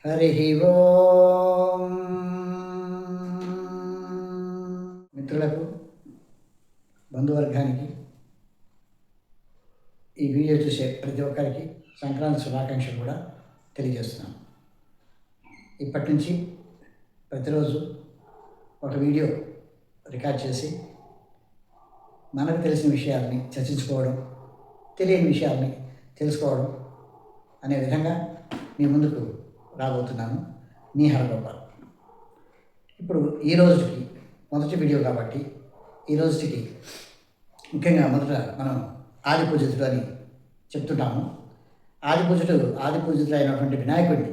హరి ఓం. మిత్రులకు, బంధువర్గానికి, ఈ వీడియో చూసే ప్రతి ఒక్కరికి సంక్రాంతి శుభాకాంక్షలు కూడా తెలియజేస్తున్నాను. ఇప్పటి నుంచి ప్రతిరోజు ఒక వీడియో రికార్డ్ చేసి మనకు తెలిసిన విషయాలని చర్చించుకోవడం, తెలియని విషయాలని తెలుసుకోవడం అనే విధంగా మీ ముందుకు రాబోతున్నాను. మీ హరగోపాల్. ఇప్పుడు ఈ రోజుకి మొదటి వీడియో కాబట్టి ఈ రోజుకి ముఖ్యంగా మొదట మనం ఆది పూజితుడు అని చెప్తుంటాము. ఆది పూజితుడు అయినటువంటి వినాయకుడిని,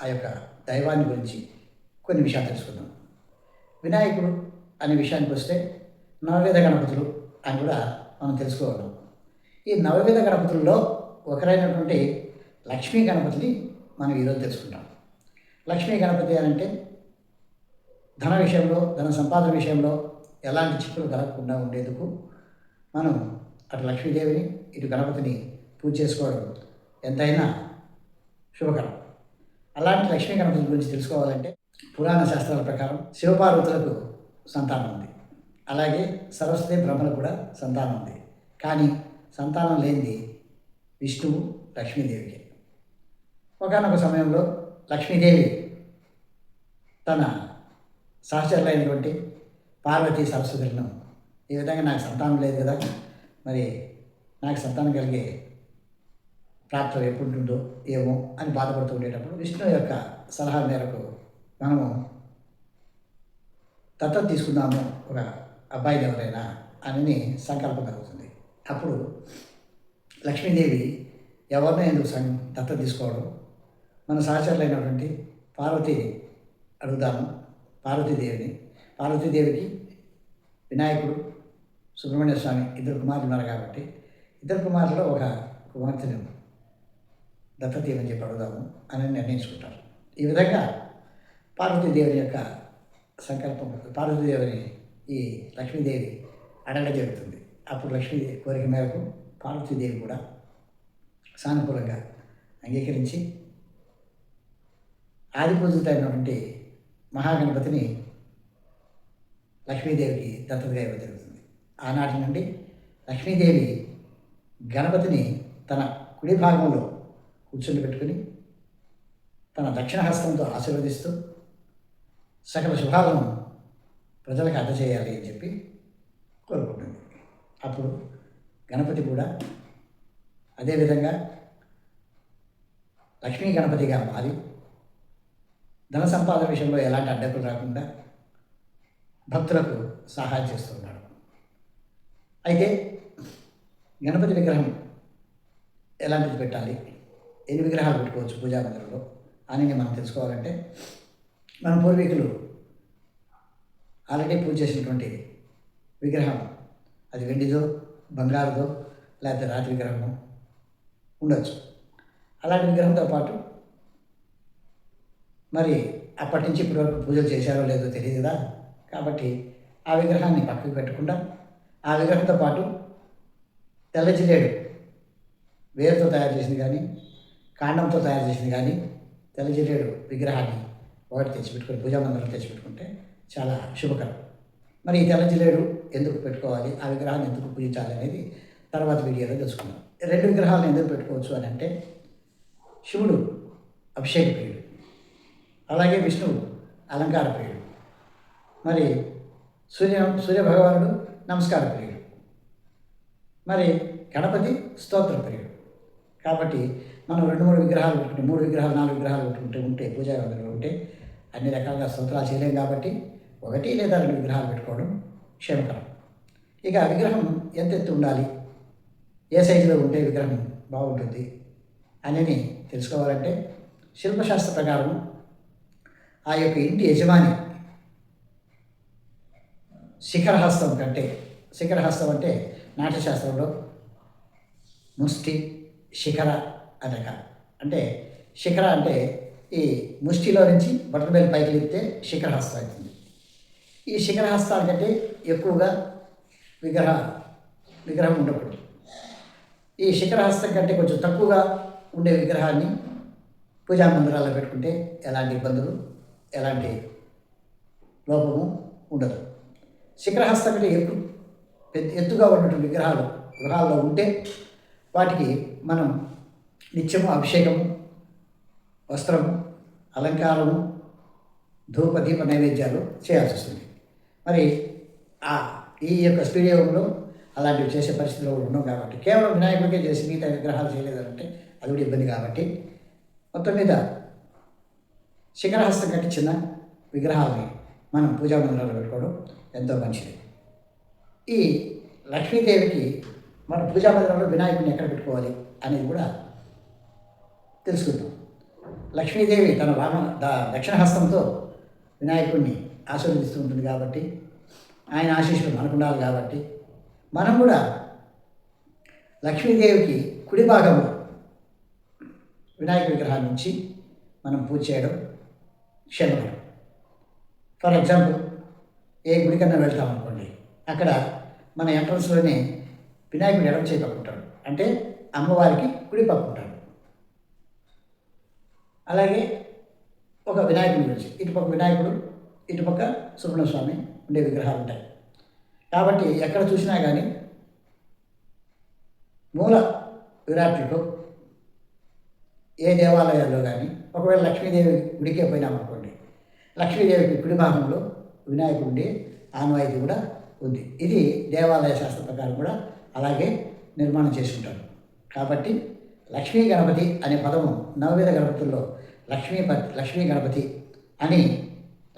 ఆ యొక్క దైవాన్ని గురించి కొన్ని విషయాలు తెలుసుకుందాం. వినాయకుడు అనే విషయానికి వస్తే నవవిధ గణపతులు అని కూడా మనం తెలుసుకోవడం. ఈ నవవిధ గణపతుల్లో ఒకరైనటువంటి లక్ష్మీ గణపతిని మనం ఈరోజు తెలుసుకుంటాం. లక్ష్మీ గణపతి అంటే ధన విషయంలో, ధన సంపాదన విషయంలో ఎలాంటి చిక్కులు కలగకుండా ఉండేందుకు మనం అటు లక్ష్మీదేవిని ఇటు గణపతిని పూజ చేసుకోవడం ఎంతైనా శుభకరం. అలాంటి లక్ష్మీ గణపతి గురించి తెలుసుకోవాలంటే పురాణ శాస్త్రాల ప్రకారం శివపార్వతులకు సంతానం ఉంది, అలాగే సరస్వతి బ్రహ్మలకు కూడా సంతానం ఉంది. కానీ సంతానం లేనిది విష్ణువు, లక్ష్మీదేవికి. ఒకనొక సమయంలో లక్ష్మీదేవి తన సహచరులైనటువంటి పార్వతీ సరస్వతులను ఈ విధంగా నాకు సంతానం లేదు కదా, మరి నాకు సంతానం కలిగే ప్రాప్తం ఎప్పుడుంటుందో ఏమో అని బాధపడుతూ ఉండేటప్పుడు విష్ణు యొక్క సలహా మేరకు మనము దత్తత తీసుకుందాము ఒక అబ్బాయిని ఎవరైనా అని సంకల్పం కలుగుతుంది. అప్పుడు లక్ష్మీదేవి ఎవరినో ఎందుకు దత్తత తీసుకోవడం, మన సహచరులైనటువంటి పార్వతిని అడుగుదాము. పార్వతీదేవికి వినాయకుడు, సుబ్రహ్మణ్య స్వామి ఇద్దరు కుమారులు ఉన్నారు కాబట్టి ఇద్దరు కుమారులలో ఒక కుమార్తెను దత్తత ఇవ్వని చెప్పి అడుగుదాము అని నిర్ణయించుకుంటారు. ఈ విధంగా పార్వతీదేవి యొక్క సంకల్పం, పార్వతీదేవిని ఈ లక్ష్మీదేవి అడగడం జరుగుతుంది. అప్పుడు లక్ష్మీదేవి కోరిక మేరకు పార్వతీదేవి కూడా సానుకూలంగా అంగీకరించి ఆది పూజితమైనటువంటి మహాగణపతిని లక్ష్మీదేవికి దత్తతగా ఇవ్వడం జరుగుతుంది. ఆనాటి నుండి లక్ష్మీదేవి గణపతిని తన కుడి భాగంలో కూర్చొని పెట్టుకుని తన దక్షిణ హస్తంతో ఆశీర్వదిస్తూ సకల శుభాలను ప్రజలకు అందజేయాలి అని చెప్పి కోరుకుంటుంది. అప్పుడు గణపతి కూడా అదేవిధంగా లక్ష్మీ గణపతిగా మారి ధన సంపాదన విషయంలో ఎలాంటి అడ్డంకులు రాకుండా భక్తులకు సహాయం చేస్తున్నాడు. అయితే గణపతి విగ్రహం ఎలాంటిది పెట్టాలి, ఎన్ని విగ్రహాలు పెట్టుకోవచ్చు పూజా మందిరంలో అని మనం తెలుసుకోవాలంటే మన పూర్వీకులు ఆల్రెడీ పూజ చేసినటువంటి విగ్రహం, అది వెండిదో, బంగారుదో, లేకపోతే రాతి విగ్రహము ఉండొచ్చు. అలాంటి విగ్రహంతో పాటు మరి అప్పటి నుంచి ఇప్పటి వరకు పూజలు చేశారో లేదో తెలియదు కదా, కాబట్టి ఆ విగ్రహాన్ని పక్కకు పెట్టకుండా ఆ విగ్రహంతో పాటు తెల్ల జిల్లేడు వేరుతో తయారు చేసింది కానీ, కాండంతో తయారు చేసింది కానీ తెల్ల జిల్లేడు విగ్రహాన్ని ఒకటి తెచ్చిపెట్టుకొని పూజా మందిరంలో తెచ్చిపెట్టుకుంటే చాలా శుభకరం. మరి ఈ తెల్ల జిల్లేడు ఎందుకు పెట్టుకోవాలి, ఆ విగ్రహాన్ని ఎందుకు పూజించాలి అనేది తర్వాత వీడియోలో తెలుసుకుందాం. రెండు విగ్రహాలను ఎందుకు పెట్టుకోవచ్చు అని అంటే శివుడు అభిషేక ప్రియుడు, అలాగే విష్ణువు అలంకార ప్రియుడు, మరి సూర్య భగవానుడు నమస్కార ప్రియుడు, మరి గణపతి స్తోత్ర ప్రియుడు. కాబట్టి మనం 2-3 విగ్రహాలు పెట్టుకుంటే, 3 విగ్రహాలు 4 విగ్రహాలు ఉంటే పూజా మందిరంలో ఉంటే అన్ని రకాలుగా స్తోత్రాలు చేయలేం కాబట్టి 1 లేదా 2 విగ్రహాలు పెట్టుకోవడం క్షేమకరం. ఇక విగ్రహం ఎంత ఎత్తు ఉండాలి, ఏ సైజులో ఉంటే విగ్రహం బాగుంటుంది అనేది తెలుసుకోవాలంటే శిల్పశాస్త్ర ప్రకారం ఆ యొక్క ఇంటి యజమాని శిఖరహస్తం అంటే నాట్యశాస్త్రంలో ముష్టి, శిఖర అనక అంటే శిఖర అంటే ఈ ముష్టిలో నుంచి బట్టబెల్లి పైకి లేపితే శిఖరహస్తం అవుతుంది. ఈ శిఖరహస్తానికంటే ఎక్కువగా విగ్రహం ఉండకూడదు. ఈ శిఖరహస్తం కంటే కొంచెం తక్కువగా ఉండే విగ్రహాన్ని పూజా మందిరాల్లో పెట్టుకుంటే ఎలాంటి ఇబ్బందులు, ఎలాంటి లోపము ఉండదు. శిఖరహస్తం అంటే ఎత్తుగా ఉన్నటువంటి విగ్రహాలు గృహాల్లో ఉంటే వాటికి మనం నిత్యము అభిషేకము, వస్త్రము, అలంకారము, ధూప దీప నైవేద్యాలు చేయాల్సి వస్తుంది. మరి ఈ యొక్క స్టూడియోలో అలాంటివి చేసే పరిస్థితిలో ఉన్నాం కాబట్టి కేవలం వినాయకుడికే చేసి మిగతా విగ్రహాలు చేయలేదంటే అది కూడా ఇబ్బంది. కాబట్టి మొత్తం మీద శిఖరహస్తం కంటే చిన్న విగ్రహాలని మనం పూజా మందిరాల్లో పెట్టుకోవడం ఎంతో మంచిది. ఈ లక్ష్మీదేవికి మన పూజా మందిరంలో వినాయకుడిని ఎక్కడ పెట్టుకోవాలి అనేది కూడా తెలుసుకుందాం. లక్ష్మీదేవి తన దక్షిణ హస్తంతో వినాయకుడిని ఆశీర్వదిస్తూ ఉంటుంది కాబట్టి, ఆయన ఆశీస్సులు మనకు ఉండాలి కాబట్టి మనం కూడా లక్ష్మీదేవికి కుడి భాగంలో వినాయక విగ్రహాన్ని నుంచి మనం పూజ చేయడం క్షేమకరం. ఫర్ ఎగ్జాంపుల్, ఏ గుడికన్నా వెళ్తామనుకోండి, అక్కడ మన ఎంట్రన్స్లోనే వినాయకుడు ఎడమ చేయి పక్కుంటాడు, అంటే అమ్మవారికి కుడి పక్కుంటాడు. అలాగే ఒక వినాయకుడి గురించి ఇటుపక్క వినాయకుడు, ఇటుపక్క సుబ్రహ్మణ్య స్వామి ఉండే విగ్రహాలు ఉంటాయి. కాబట్టి ఎక్కడ చూసినా కానీ మూల విరాట్లో ఏ దేవాలయాల్లో కానీ ఒకవేళ లక్ష్మీదేవి గుడికే పోయినామనుకోండి, లక్ష్మీదేవికి కుడి భాగంలో వినాయకుడు ఉండే ఆనవాయితీ కూడా ఉంది. ఇది దేవాలయ శాస్త్ర ప్రకారం కూడా అలాగే నిర్మాణం చేసుకుంటారు. కాబట్టి లక్ష్మీ గణపతి అనే పదము నవవిధ గణపతుల్లో లక్ష్మీ గణపతి అని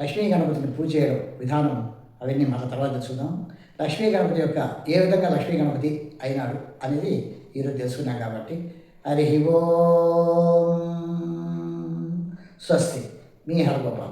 లక్ష్మీ గణపతిని పూజ చేయడం విధానం అవన్నీ మన తర్వాత చూద్దాం. లక్ష్మీ గణపతి యొక్క ఏ విధంగా లక్ష్మీ గణపతి అయినాడు అనేది ఈరోజు తెలుసుకున్నాం. కాబట్టి హరి ఓం స్వస్తి. మీ హరగోపాల్.